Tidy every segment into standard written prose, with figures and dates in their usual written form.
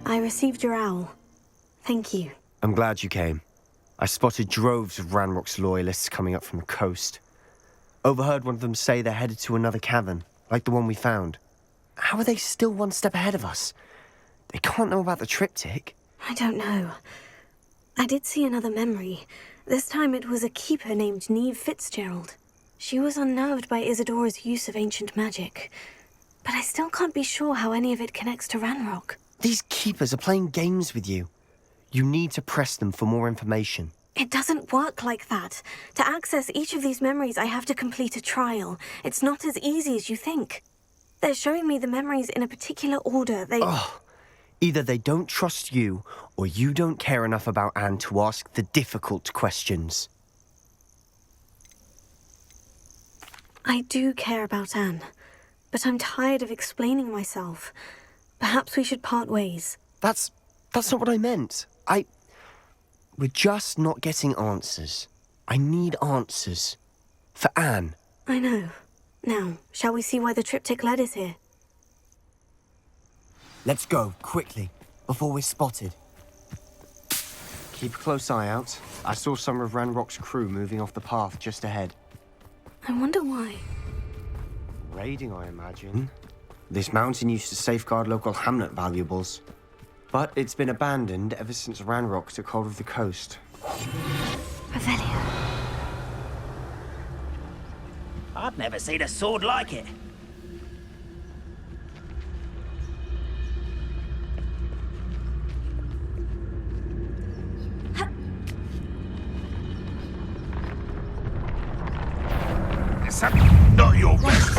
I received your owl. Thank you. I'm glad you came. I spotted droves of Ranrock's loyalists coming up from the coast. Overheard one of them say they're headed to another cavern, like the one we found. How are they still one step ahead of us? They can't know about the Triptych. I don't know. I did see another memory. This time it was a keeper named Neve Fitzgerald. She was unnerved by Isadora's use of ancient magic. But I still can't be sure how any of it connects to Ranrock. These keepers are playing games with you. You need to press them for more information. It doesn't work like that. To access each of these memories, I have to complete a trial. It's not as easy as you think. They're showing me the memories in a particular order. Either they don't trust you, or you don't care enough about Anne to ask the difficult questions. I do care about Anne, but I'm tired of explaining myself. Perhaps we should part ways. That's not what I meant. We're just not getting answers. I need answers. For Anne. I know. Now, shall we see why the Triptych led is here? Let's go, quickly, before we're spotted. Keep a close eye out. I saw some of Ranrock's crew moving off the path just ahead. I wonder why. Raiding, I imagine. This mountain used to safeguard local hamlet valuables. But it's been abandoned ever since Ranrock took hold of the coast. Revelio. I've never seen a sword like it. Not your best.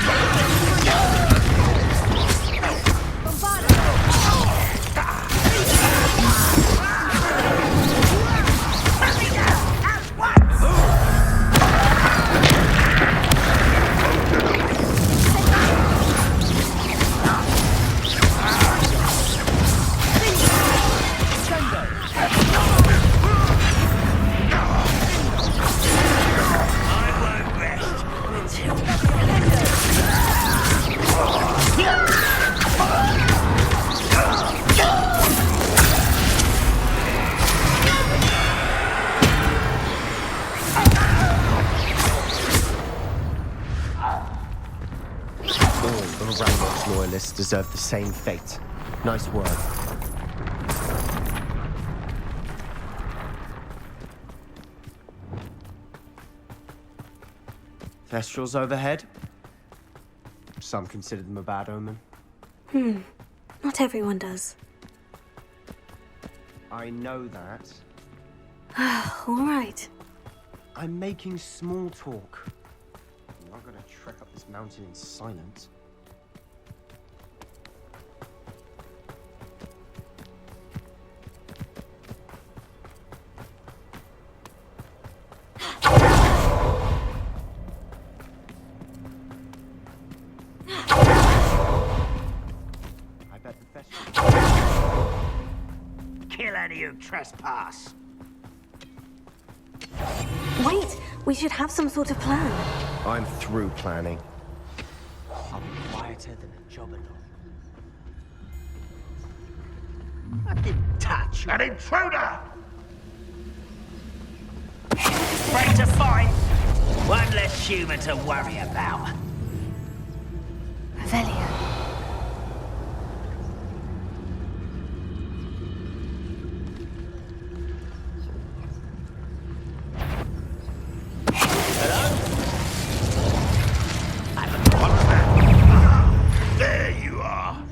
Ranrock's loyalists deserve the same fate. Nice work. Thestrals overhead? Some consider them a bad omen. Not everyone does. I know that. All right. I'm making small talk. I'm not gonna trek up this mountain in silence. Kill any who trespass. Wait, we should have some sort of plan. I'm through planning. I'll be quieter than a jobberknoll. I didn't touch you. An intruder! Afraid to fight? One less human to worry about. Revelio. There you are.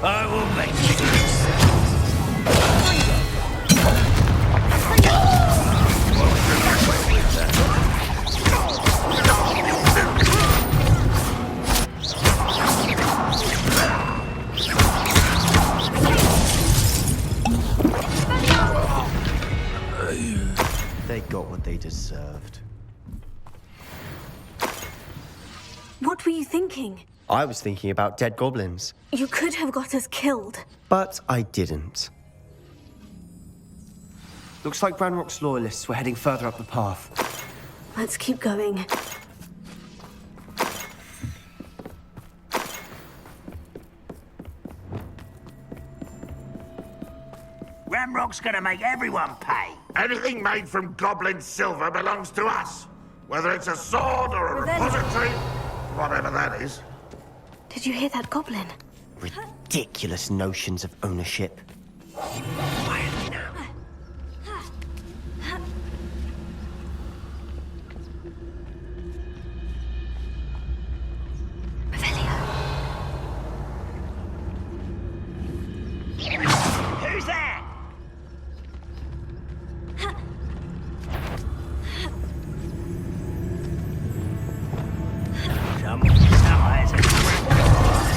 I will make you. They got what they deserved. What were you thinking? I was thinking about dead goblins, You could have got us killed. but I didn't. Looks like Ranrock's loyalists were heading further up the path. Let's keep going. Ranrock's gonna make everyone pay. Anything made from goblin silver belongs to us. Whether it's a sword or a Revelio. repository, whatever that is. Did you hear that goblin? Ridiculous notions of ownership. Quietly now. Who's that? Some eyes and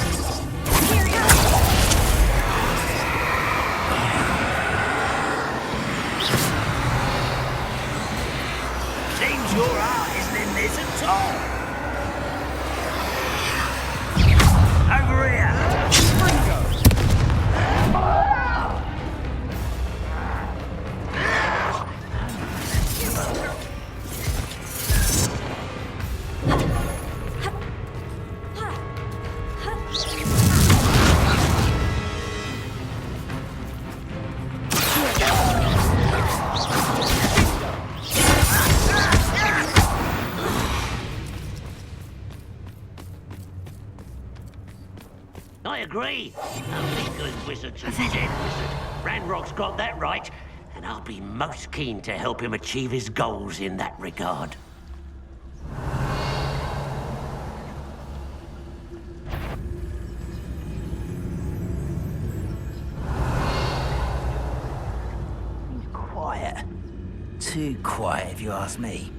seems your heart isn't in this at all. Over here. I agree. Only good wizards and dead wizard. Ranrock's got that right, and I'll be most keen to help him achieve his goals in that regard. Quiet. Too quiet, if you ask me.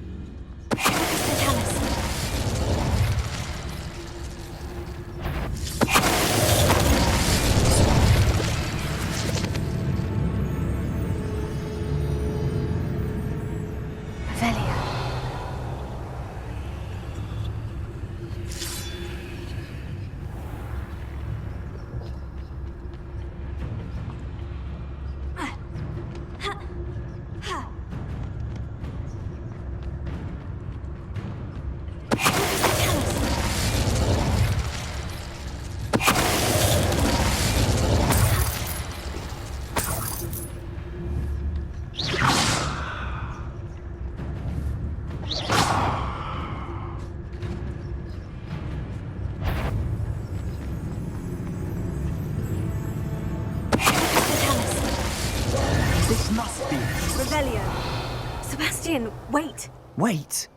Sebastian, wait. Wait?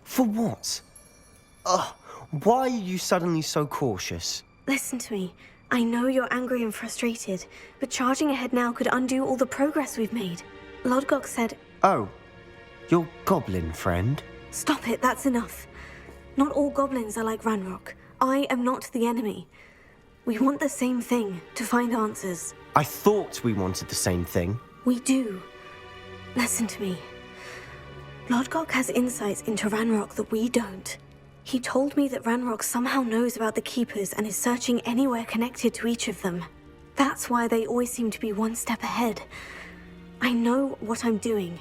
For what? Ugh, why are you suddenly so cautious? Listen to me. I know you're angry and frustrated, but charging ahead now could undo all the progress we've made. Lodgok said... Oh, your goblin friend? Stop it, that's enough. Not all goblins are like Ranrock. I am not the enemy. We want the same thing, to find answers. I thought we wanted the same thing. We do. Listen to me. Lodgok has insights into Ranrock that we don't. He told me that Ranrock somehow knows about the Keepers and is searching anywhere connected to each of them. That's why they always seem to be one step ahead. I know what I'm doing.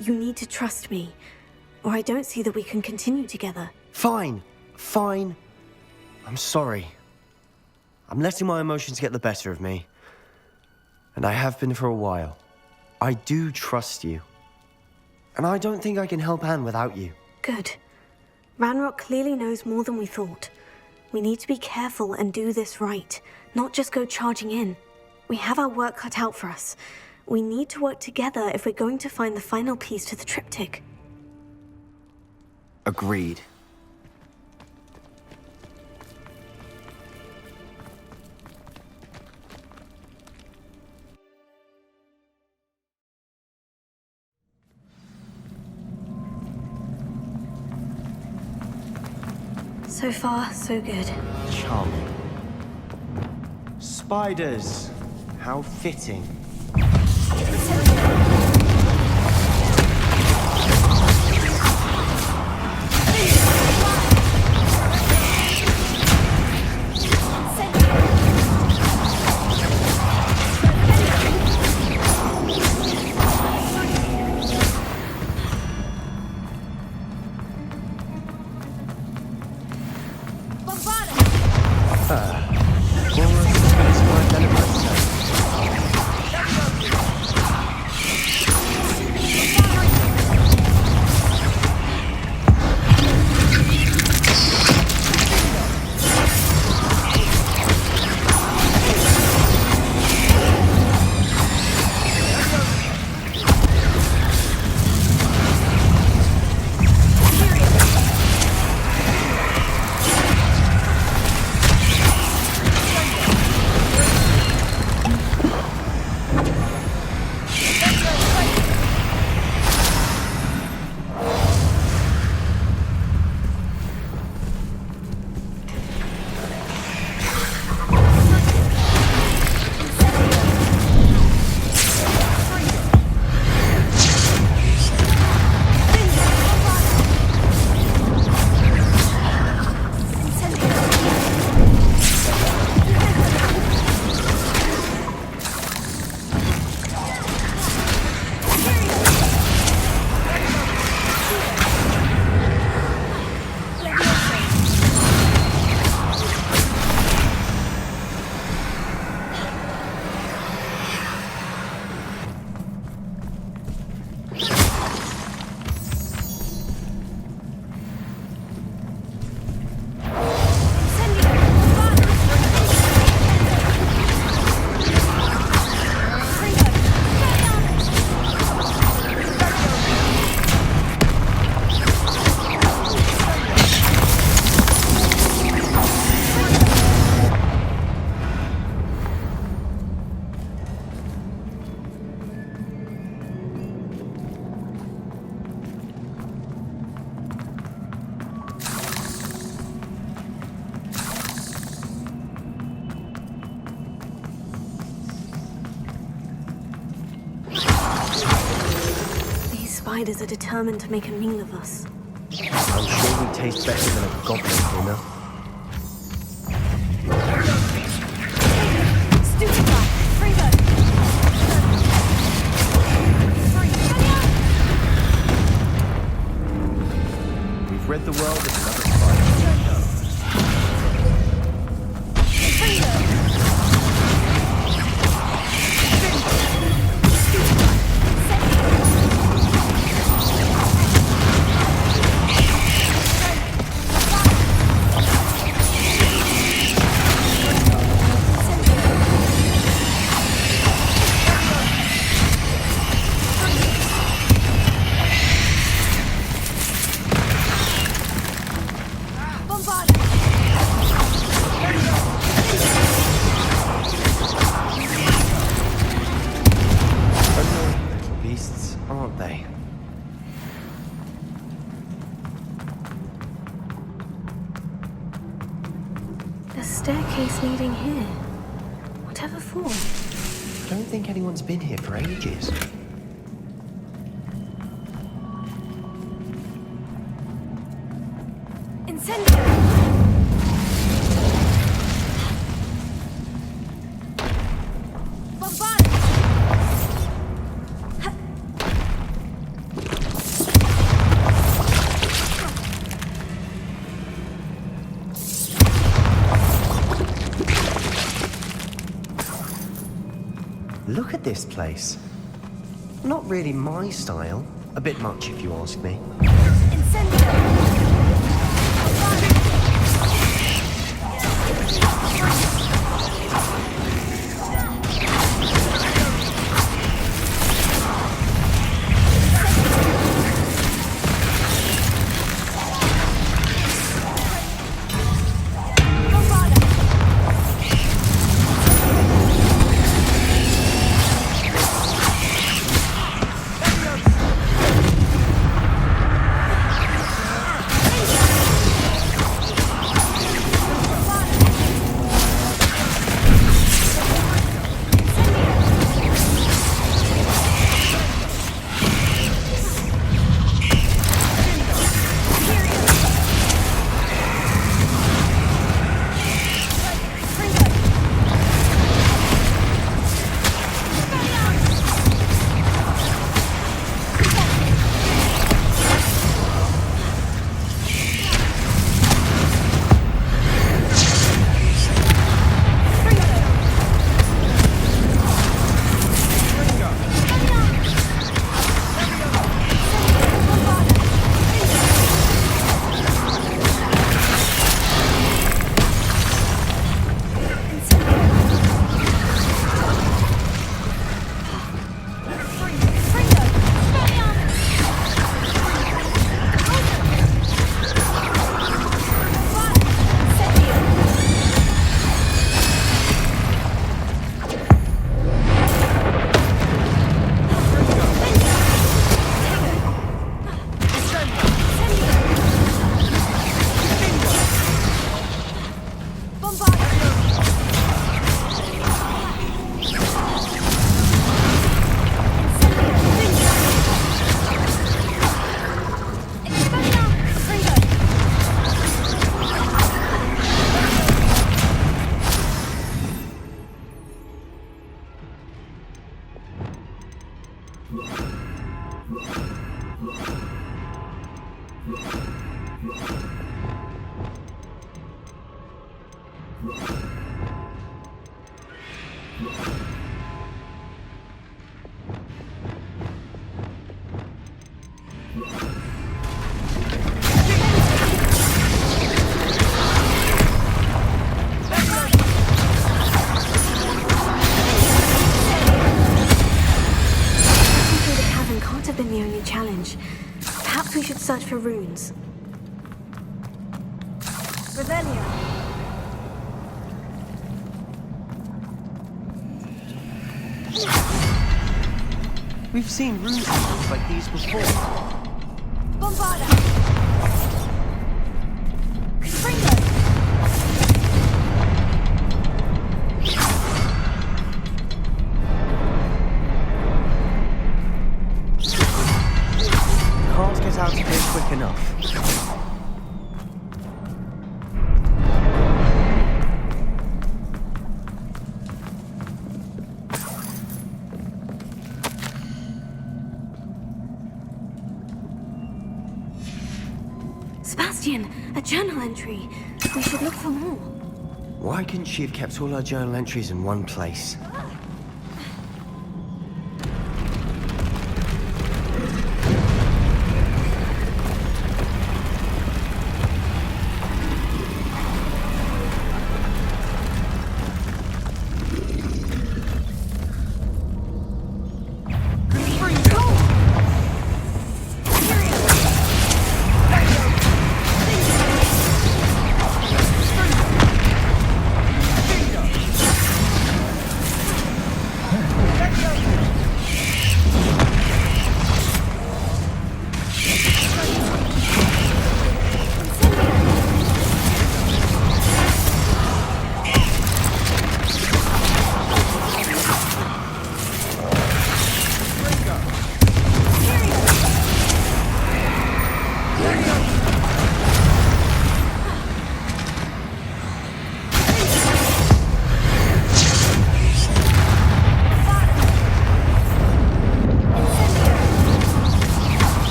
You need to trust me, or I don't see that we can continue together. Fine. I'm sorry. I'm letting my emotions get the better of me. And I have been for a while. I do trust you. And I don't think I can help Anne without you. Good. Ranrock clearly knows more than we thought. We need to be careful and do this right, not just go charging in. We have our work cut out for us. We need to work together if we're going to find the final piece to the triptych. Agreed. So far, so good. Charming. Spiders. How fitting. outsiders are determined to make a meal of us. I'm sure we taste better than a goblin dinner. We've rid the world of another fight. Staircase leading here. Whatever for? I don't think anyone's been here for ages. Look at this place. Not really my style. A bit much, if you ask me. Search for runes. Rebellion. We've seen rune symbols like these before. Bombarda. quick enough. Sebastian, a journal entry. We should look for more. Why couldn't she have kept all her journal entries in one place?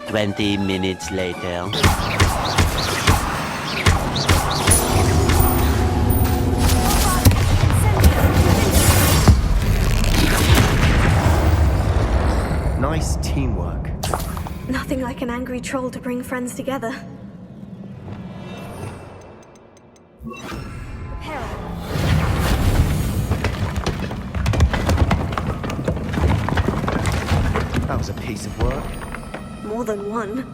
Twenty minutes later. Nice teamwork. Nothing like an angry troll to bring friends together. That was a piece of work. More than one.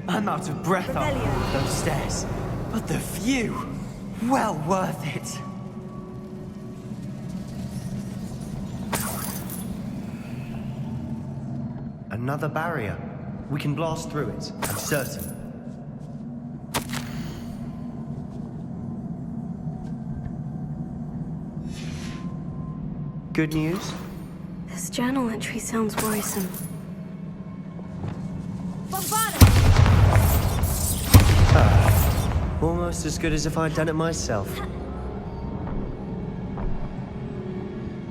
I'm out of breath after those stairs. But the view! Well worth it. Another barrier. We can blast through it, I'm certain. Good news? This journal entry sounds worrisome. Almost as good as if I'd done it myself.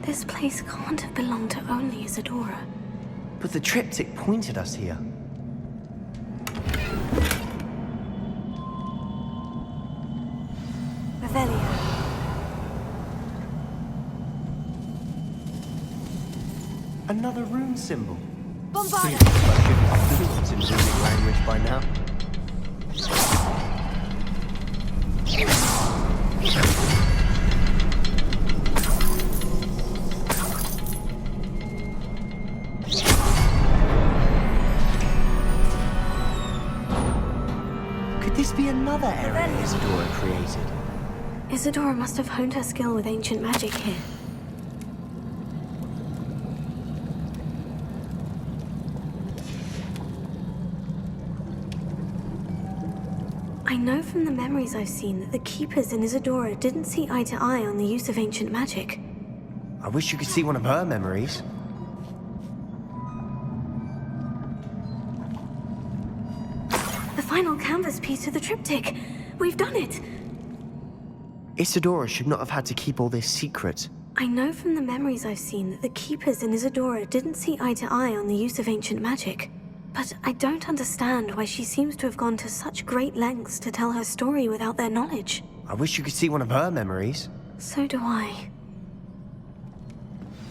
This place can't have belonged to only Isadora. But the triptych pointed us here. Revelia. Another rune symbol. Bombard! I should be fluent in runic language by now. Could this be another area Isadora created? Isadora must have honed her skill with ancient magic here. I know from the memories I've seen that the Keepers in Isadora didn't see eye to eye on the use of ancient magic. I wish you could see one of her memories. The final canvas piece to the triptych. We've done it! Isadora should not have had to keep all this secret. I know from the memories I've seen that the Keepers in Isadora didn't see eye to eye on the use of ancient magic. But I don't understand why she seems to have gone to such great lengths to tell her story without their knowledge. I wish you could see one of her memories. So do I.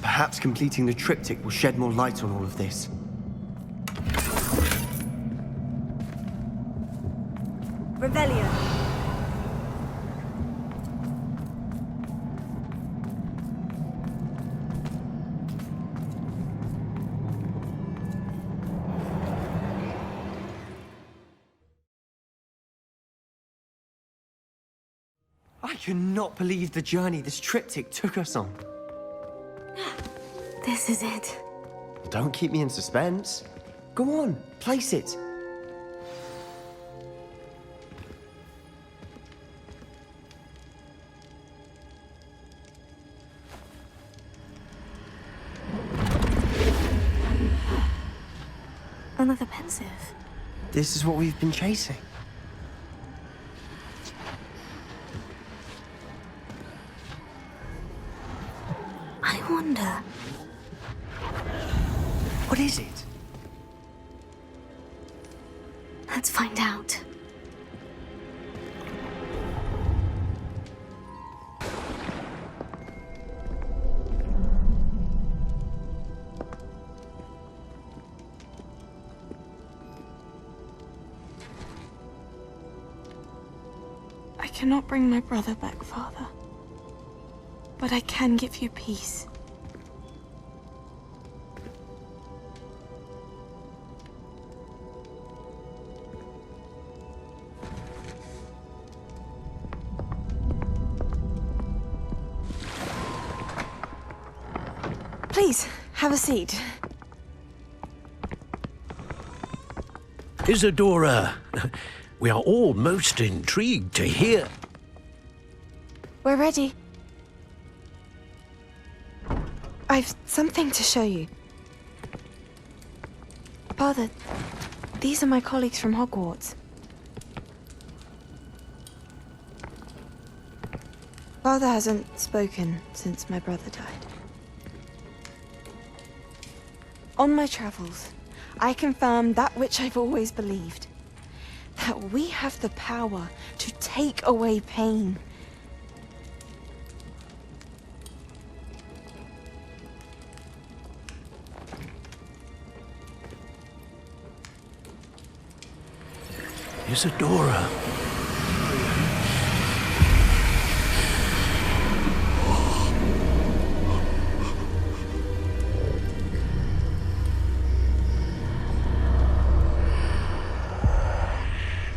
Perhaps completing the triptych will shed more light on all of this. Revelio. I cannot believe the journey this triptych took us on. This is it. Don't keep me in suspense. Go on, place it. Another pensive. This is what we've been chasing. I wonder. What is it? Let's find out. I cannot bring my brother back, Father. But I can give you peace. Please, have a seat. Isadora, we are all most intrigued to hear. We're ready. I've something to show you. Father, these are my colleagues from Hogwarts. Father hasn't spoken since my brother died. On my travels, I confirmed that which I've always believed. That we have the power to take away pain. Isadora.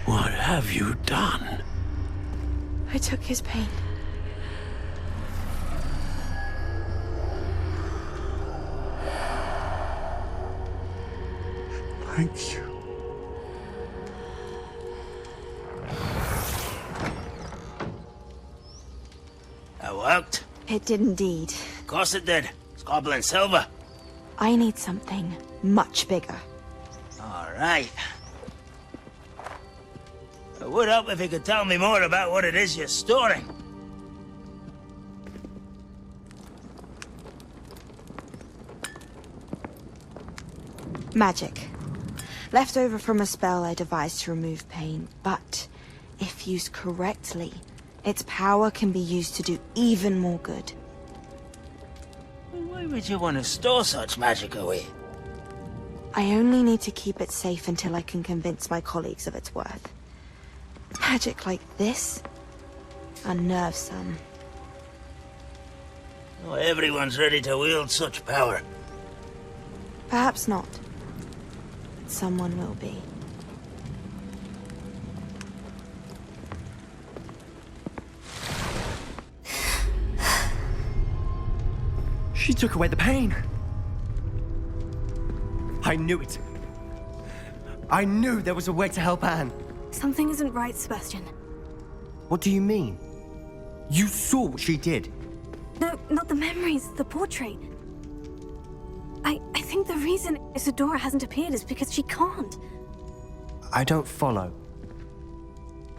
What have you done? I took his pain. Thank you. That worked? It did indeed. Of course it did. It's goblin silver. I need something much bigger. All right. It would help if you could tell me more about what it is you're storing. Magic. Left over from a spell I devised to remove pain, but if used correctly, its power can be used to do even more good. Why would you want to store such magic away? I only need to keep it safe until I can convince my colleagues of its worth. Magic like this unnerves some. Not everyone's ready to wield such power. Perhaps not. But someone will be. She took away the pain. I knew it. I knew there was a way to help Anne. Something isn't right, Sebastian. What do you mean? You saw what she did. No, not the memories, the portrait. I think the reason Isadora hasn't appeared is because she can't. I don't follow.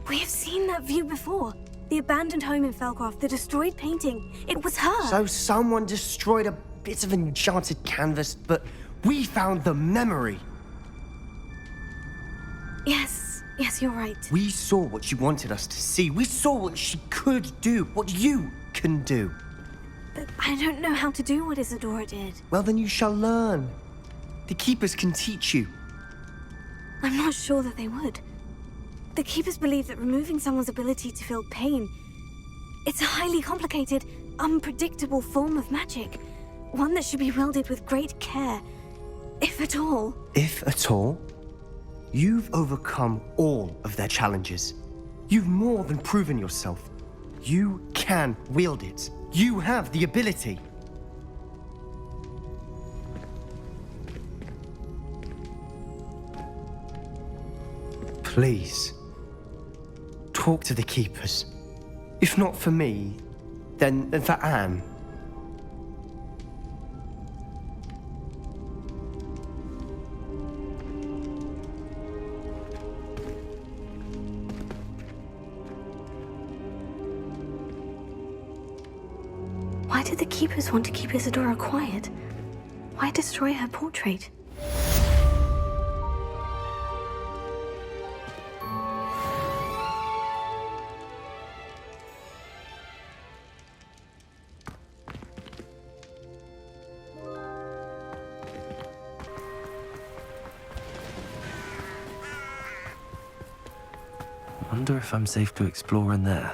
We have seen that view before. The The abandoned home in Felcroft, the destroyed painting. It was her. So someone destroyed a bit of enchanted canvas, but we found the memory. Yes, you're right. We saw what she wanted us to see. We saw what she could do, what you can do. But I don't know how to do what Isadora did. Well, then you shall learn. The Keepers can teach you. I'm not sure that they would. The Keepers believe that removing someone's ability to feel pain, it's a highly complicated, unpredictable form of magic. One that should be wielded with great care, if at all. If at all? You've overcome all of their challenges. You've more than proven yourself. You can wield it. You have the ability. Please, talk to the Keepers. If not for me, then for Anne. Why did the Keepers want to keep Isadora quiet? Why destroy her portrait? Wonder if I'm safe to explore in there.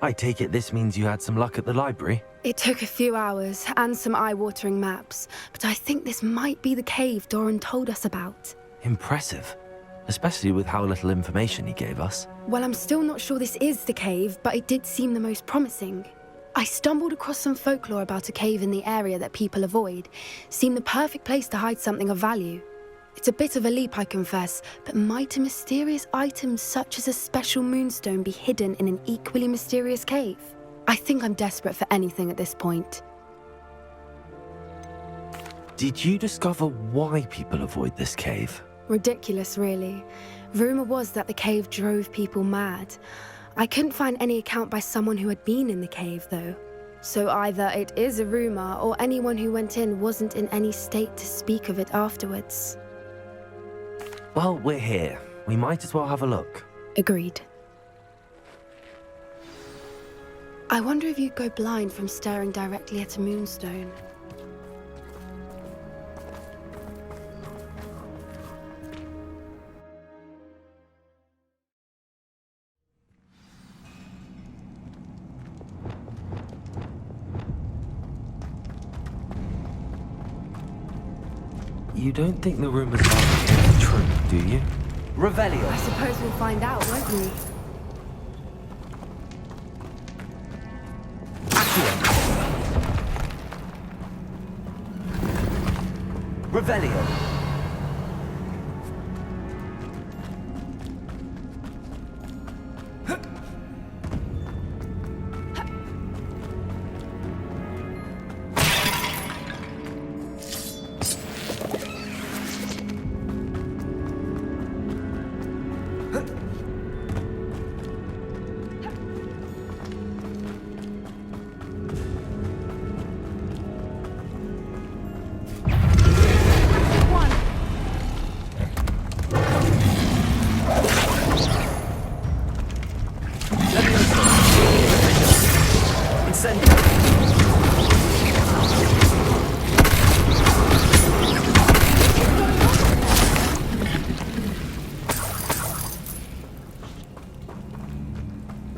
I take it this means you had some luck at the library? It took a few hours and some eye-watering maps, but I think this might be the cave Doran told us about. Impressive. Especially with how little information he gave us. Well, I'm still not sure this is the cave, but it did seem the most promising. I stumbled across some folklore about a cave in the area that people avoid. Seemed the perfect place to hide something of value. It's a bit of a leap, I confess, but might a mysterious item such as a special moonstone be hidden in an equally mysterious cave? I think I'm desperate for anything at this point. Did you discover why people avoid this cave? Ridiculous, really. Rumor was that the cave drove people mad. I couldn't find any account by someone who had been in the cave, though. So either it is a rumor, or anyone who went in wasn't in any state to speak of it afterwards. Well, we're here. We might as well have a look. Agreed. I wonder if you'd go blind from staring directly at a moonstone. You don't think the rumors about the cave are true, do you? Revelio! I suppose we'll find out, won't we? Revelio!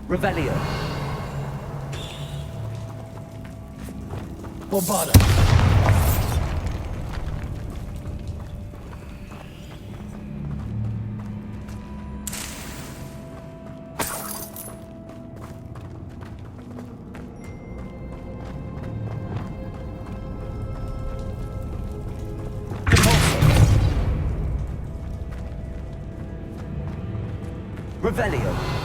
Revelio. Bombada. Revelio.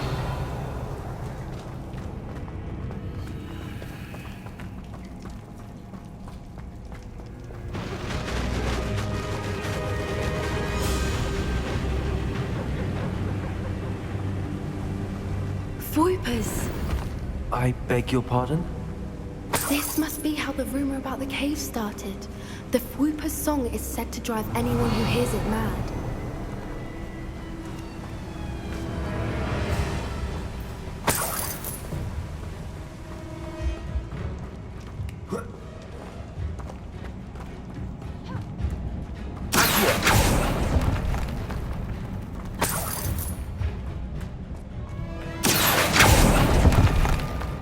Whoopers. I beg your pardon? This must be how the rumor about the cave started. The Whooper's song is said to drive anyone who hears it mad.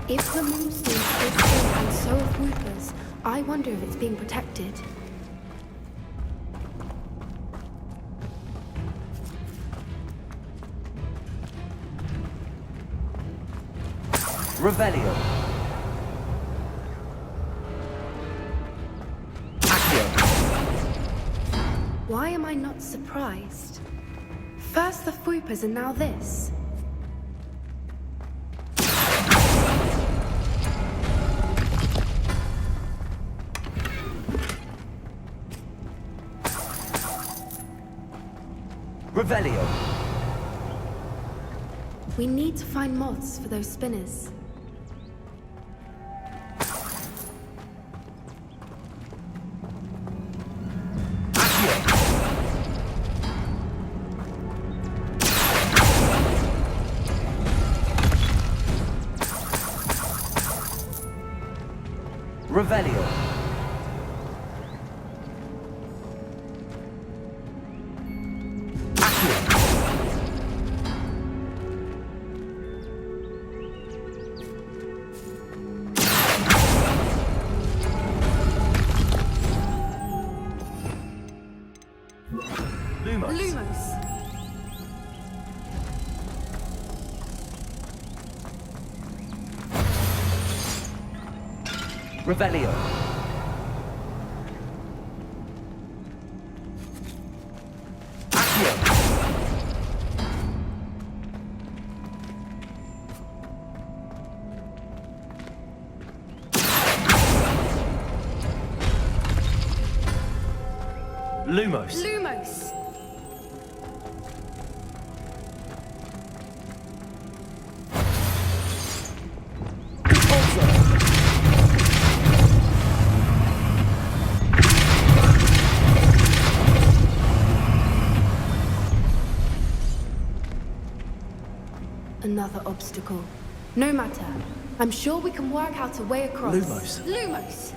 If the moonstone is big and so are Whoopers, I wonder if it's being protected. Revelio. Why am I not surprised? First the Whoopers and now this. Revelio. We need to find moths for those spinners. Revelio. Lumos. Revelio. Lumos. Lumos. Another obstacle. No matter. I'm sure we can work out a way across. Lumos. Lumos!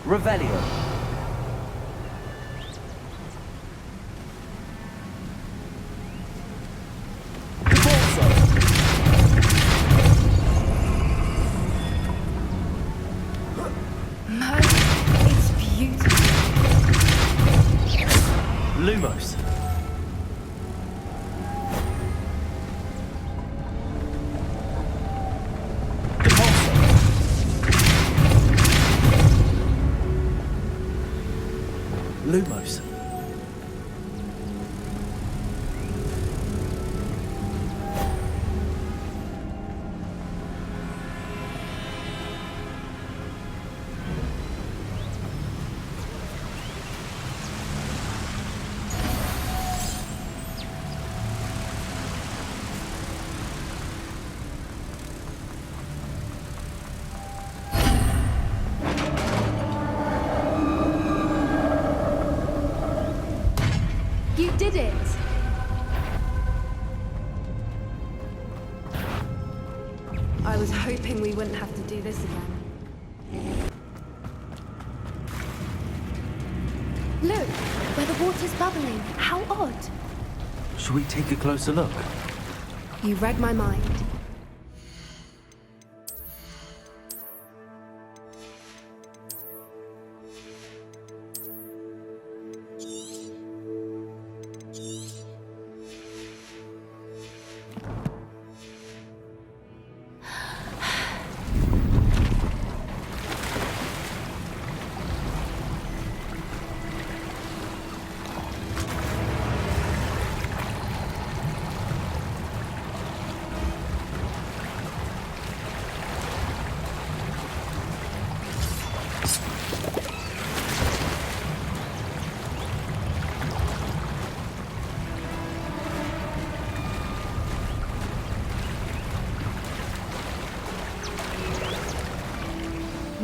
Revelio. It's beautiful. Lumos. Lumos. You did it! I was hoping we wouldn't have to do this again. Look, where the water's bubbling. How odd. Shall we take a closer look? You read my mind.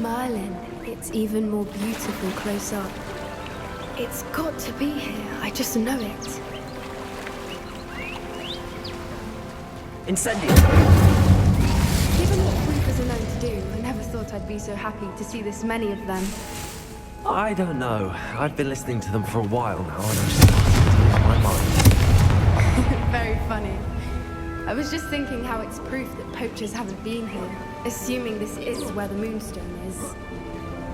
Merlin. It's even more beautiful close up. It's got to be here. I just know it. Incendio! Given what creepers are known to do, I never thought I'd be so happy to see this many of them. I don't know. I've been listening to them for a while now, and I'm starting to lose my mind. Very funny. I was just thinking how it's proof that poachers haven't been here, assuming this is where the Moonstone is.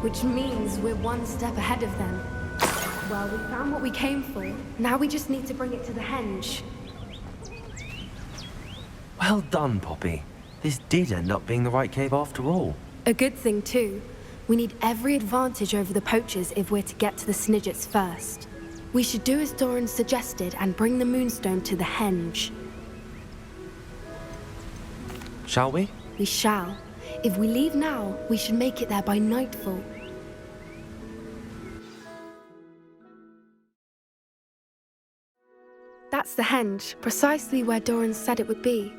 Which means we're one step ahead of them. Well, we found what we came for. Now we just need to bring it to the henge. Well done, Poppy. This did end up being the right cave after all. A good thing, too. We need every advantage over the poachers if we're to get to the Snidgets first. We should do as Doran suggested and bring the Moonstone to the henge. Shall we? We shall. If we leave now, we should make it there by nightfall. That's the henge, precisely where Doran said it would be.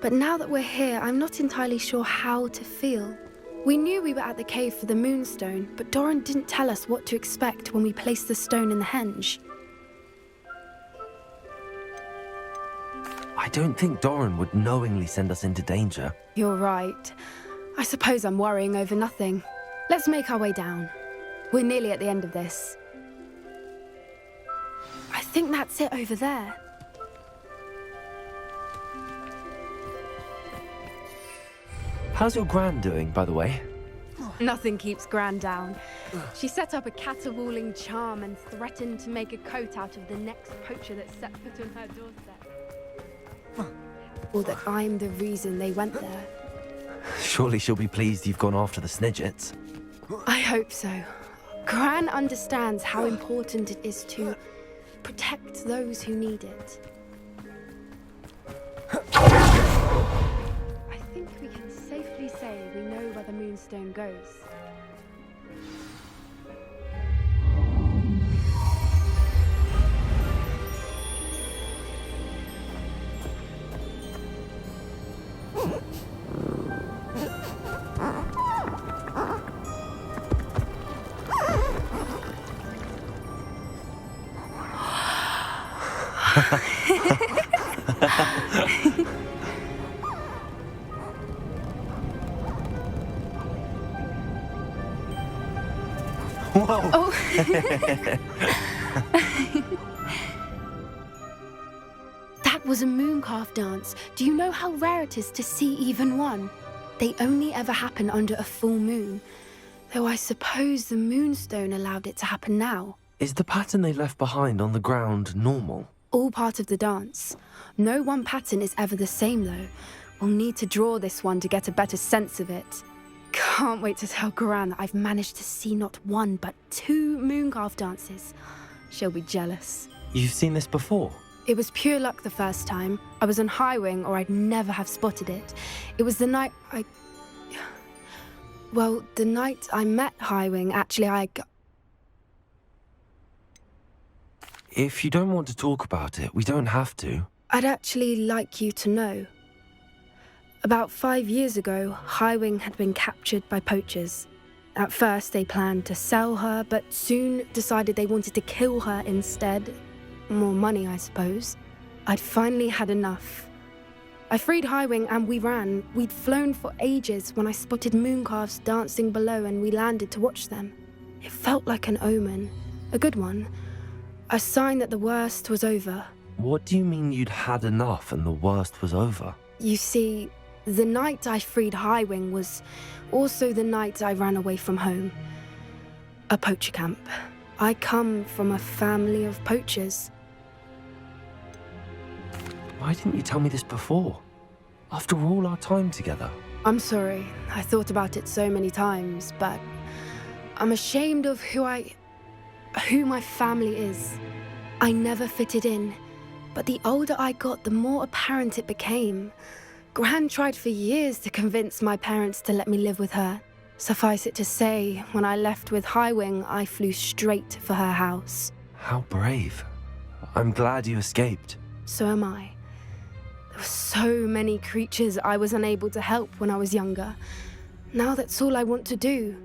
But now that we're here, I'm not entirely sure how to feel. We knew we were at the cave for the Moonstone, but Doran didn't tell us what to expect when we placed the stone in the henge. I don't think Doran would knowingly send us into danger. You're right. I suppose I'm worrying over nothing. Let's make our way down. We're nearly at the end of this. I think that's it over there. How's your Gran doing, by the way? Nothing keeps Gran down. She set up a caterwauling charm and threatened to make a coat out of the next poacher that set foot on her doorstep. Or that I'm the reason they went there. Surely she'll be pleased you've gone after the Snidgets. I hope so. Gran understands how important it is to protect those who need it. I think we can safely say we know where the Moonstone goes. Whoa! Oh. That was a mooncalf dance. Do you know how rare it is to see even one? They only ever happen under a full moon. Though I suppose the Moonstone allowed it to happen now. Is the pattern they left behind on the ground normal? All part of the dance. No one pattern is ever the same, though. We'll need to draw this one to get a better sense of it. Can't wait to tell Gran that I've managed to see not one, but 2 mooncalf dances. She'll be jealous. You've seen this before? It was pure luck the first time. I was on Highwing, or I'd never have spotted it. It was the night Well, the night I met Highwing, actually, If you don't want to talk about it, we don't have to. I'd actually like you to know. About 5 years ago, Highwing had been captured by poachers. At first, they planned to sell her, but soon decided they wanted to kill her instead. More money, I suppose. I'd finally had enough. I freed Highwing and we ran. We'd flown for ages when I spotted mooncalves dancing below and we landed to watch them. It felt like an omen. A good one. A sign that the worst was over. What do you mean you'd had enough and the worst was over? You see, the night I freed Highwing was also the night I ran away from home. A poacher camp. I come from a family of poachers. Why didn't you tell me this before? After all our time together. I'm sorry. I thought about it so many times, but I'm ashamed of who my family is. I never fitted in, but the older I got, the more apparent it became. Gran tried for years to convince my parents to let me live with her. Suffice it to say, when I left with Highwing, I flew straight for her house. How brave. I'm glad you escaped. So am I. There were so many creatures I was unable to help when I was younger. Now that's all I want to do.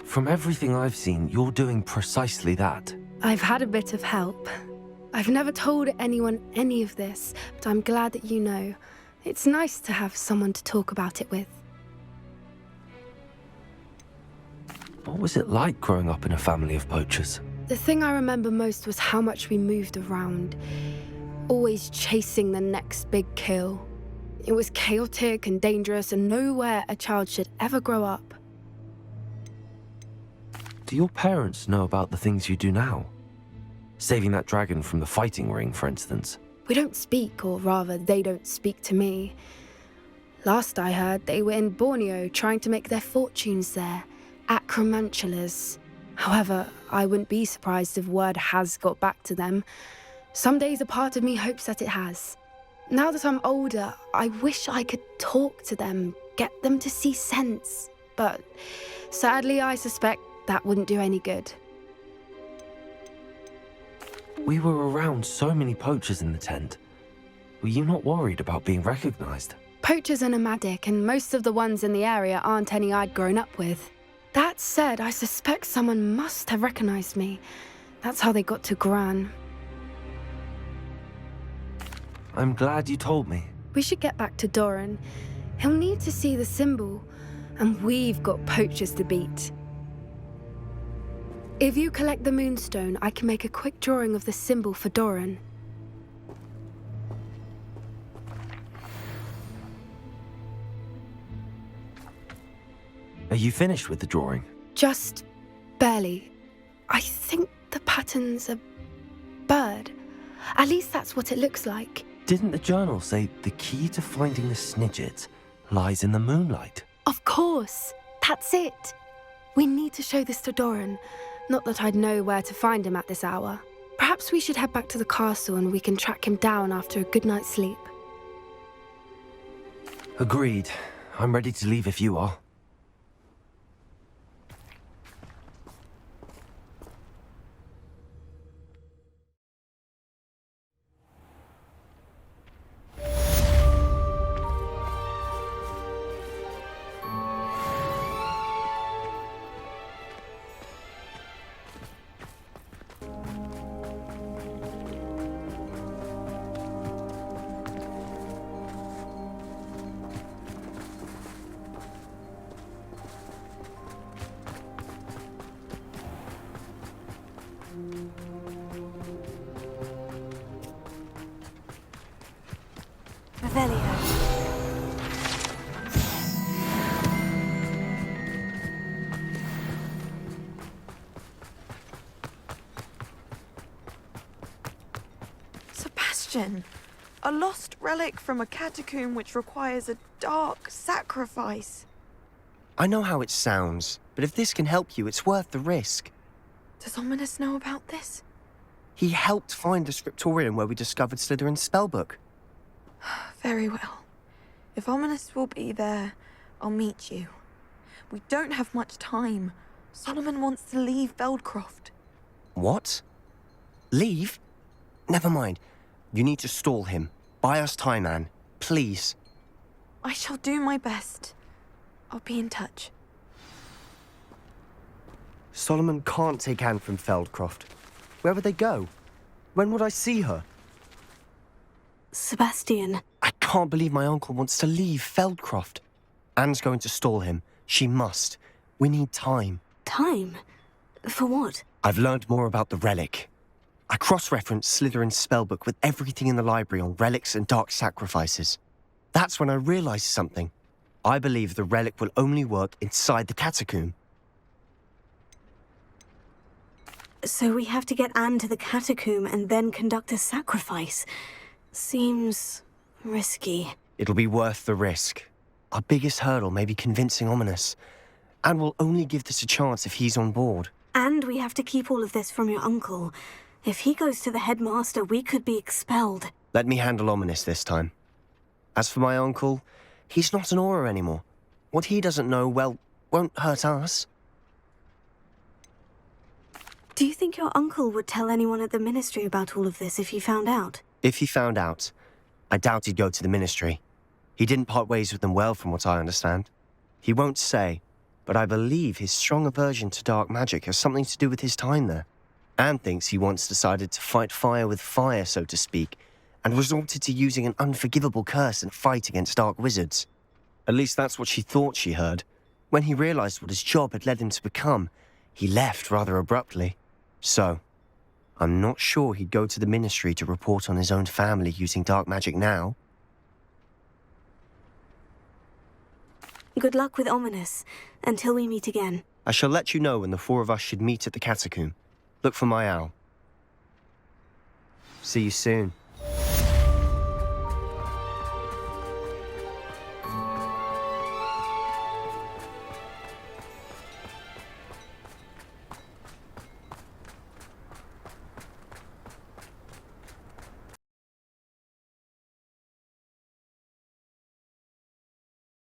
From everything I've seen, you're doing precisely that. I've had a bit of help. I've never told anyone any of this, but I'm glad that you know. It's nice to have someone to talk about it with. What was it like growing up in a family of poachers? The thing I remember most was how much we moved around, always chasing the next big kill. It was chaotic and dangerous, and nowhere a child should ever grow up. Do your parents know about the things you do now? Saving that dragon from the fighting ring, for instance. We don't speak, or rather, they don't speak to me. Last I heard, they were in Borneo trying to make their fortunes there, acromantulas. However, I wouldn't be surprised if word has got back to them. Some days a part of me hopes that it has. Now that I'm older, I wish I could talk to them, get them to see sense. But sadly, I suspect that wouldn't do any good. We were around so many poachers in the tent. Were you not worried about being recognized? Poachers are nomadic, and most of the ones in the area aren't any I'd grown up with. That said, I suspect someone must have recognized me. That's how they got to Gran. I'm glad you told me. We should get back to Doran. He'll need to see the symbol, and we've got poachers to beat. If you collect the moonstone, I can make a quick drawing of the symbol for Doran. Are you finished with the drawing? Just barely. I think the pattern's a bird. At least that's what it looks like. Didn't the journal say the key to finding the Snidget lies in the moonlight? Of course. That's it. We need to show this to Doran. Not that I'd know where to find him at this hour. Perhaps we should head back to the castle and we can track him down after a good night's sleep. Agreed. I'm ready to leave if you are. Sebastian, a lost relic from a catacomb which requires a dark sacrifice. I know how it sounds, but if this can help you, it's worth the risk. Does Ominous know about this? He helped find the scriptorium where we discovered Slytherin's spellbook. Very well. If Ominous will be there, I'll meet you. We don't have much time. Solomon wants to leave Feldcroft. What? Leave? Never mind. You need to stall him. Buy us time, Anne. Please. I shall do my best. I'll be in touch. Solomon can't take Anne from Feldcroft. Where would they go? When would I see her? Sebastian. I can't believe my uncle wants to leave Feldcroft. Anne's going to stall him. She must. We need time. Time? For what? I've learned more about the relic. I cross-referenced Slytherin's spellbook with everything in the library on relics and dark sacrifices. That's when I realized something. I believe the relic will only work inside the catacomb. So we have to get Anne to the catacomb and then conduct a sacrifice. Seems risky. It'll be worth the risk. Our biggest hurdle may be convincing Ominous. Anne will only give this a chance if he's on board. And we have to keep all of this from your uncle. If he goes to the headmaster, we could be expelled. Let me handle Ominous this time. As for my uncle, he's not an Auror anymore. What he doesn't know, well, won't hurt us. Do you think your uncle would tell anyone at the ministry about all of this if he found out? If he found out, I doubt he'd go to the ministry. He didn't part ways with them well, from what I understand. He won't say, but I believe his strong aversion to dark magic has something to do with his time there. Anne thinks he once decided to fight fire with fire, so to speak, and resorted to using an unforgivable curse in a fight against dark wizards. At least that's what she thought she heard. When he realized what his job had led him to become, he left rather abruptly. So, I'm not sure he'd go to the Ministry to report on his own family using dark magic now. Good luck with Ominous, until we meet again. I shall let you know when the four of us should meet at the catacomb. Look for my owl. See you soon.